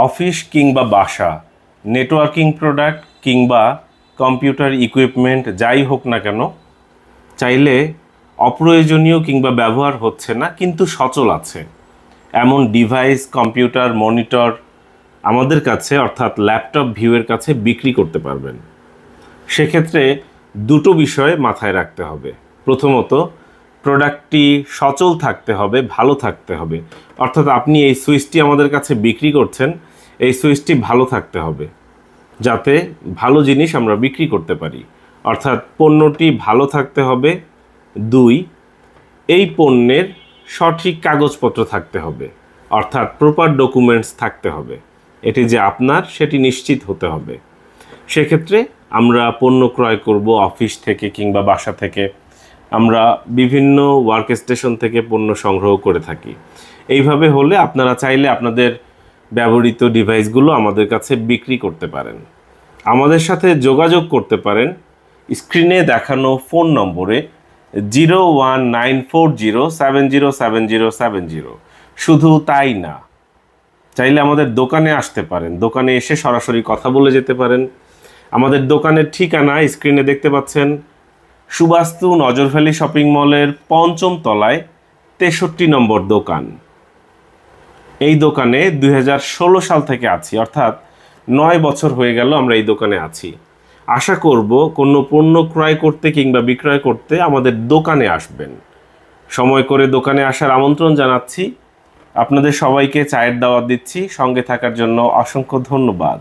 Office কিংবা বাসা, networking product কিংবা কম্পিউটার ইকুইপমেন্ট যাই হোক না কেন, চাইলে অপ্রয়োজনীয় কিংবা ব্যবহার হচ্ছে না কিন্তু সচল আছে এমন ডিভাইস, কম্পিউটার, মনিটর আমাদের কাছে অর্থাৎ ল্যাপটপ ভিউয়ের কাছে বিক্রি করতে পারবেন। সেক্ষেত্রে দুটো বিষয় মাথায় রাখতে হবে। প্রথমত, প্রোডাক্টটি সচল থাকতে হবে, ভালো থাকতে হবে। অর্থাৎ আপনি এই সুইচটি আমাদের কাছে বিক্রি করছেন, এই সুইচটি ভালো থাকতে হবে যাতে ভালো জিনিস আমরা বিক্রি করতে পারি। অর্থাৎ পণ্যটি ভালো থাকতে হবে। 2, এই পণ্যের সঠিক কাগজপত্র থাকতে হবে, অর্থাৎ প্রপার ডকুমেন্টস থাকতে হবে। এটি যে আপনার সেটি নিশ্চিত হতে হবে। সেক্ষেত্রে আমরা পণ্য ক্রয় করব অফিস থেকে কিংবা বাসা থেকে, আমরা বিভিন্ন ওয়ার্ক স্টেশন থেকে পণ্য সংগ্রহ করে থাকি। এইভাবে হলে আপনারা চাইলে আপনাদের ব্যবহৃত ডিভাইসগুলো আমাদের কাছে বিক্রি করতে পারেন। আমাদের সাথে যোগাযোগ করতে পারেন স্ক্রিনে দেখানো ফোন নম্বরে 01940707070। শুধু তাই না, চাইলে আমাদের দোকানে আসতে পারেন, দোকানে এসে সরাসরি কথা বলে যেতে পারেন। আমাদের দোকানের ঠিকানা স্ক্রিনে দেখতে পাচ্ছেন, সুবাস্তু নজরভ্যালি শপিং মলের 5ম তলায় 63 নম্বর দোকান। এই দোকানে 2016 সাল থেকে আছি, অর্থাৎ 9 বছর হয়ে গেল আমরা এই দোকানে আছি। আশা করব কোনো পণ্য ক্রয় করতে কিংবা বিক্রয় করতে আমাদের দোকানে আসবেন। সময় করে দোকানে আসার আমন্ত্রণ জানাচ্ছি। আপনাদের সবাইকে চায়ের দাওয়াত দিচ্ছি। সঙ্গে থাকার জন্য অসংখ্য ধন্যবাদ।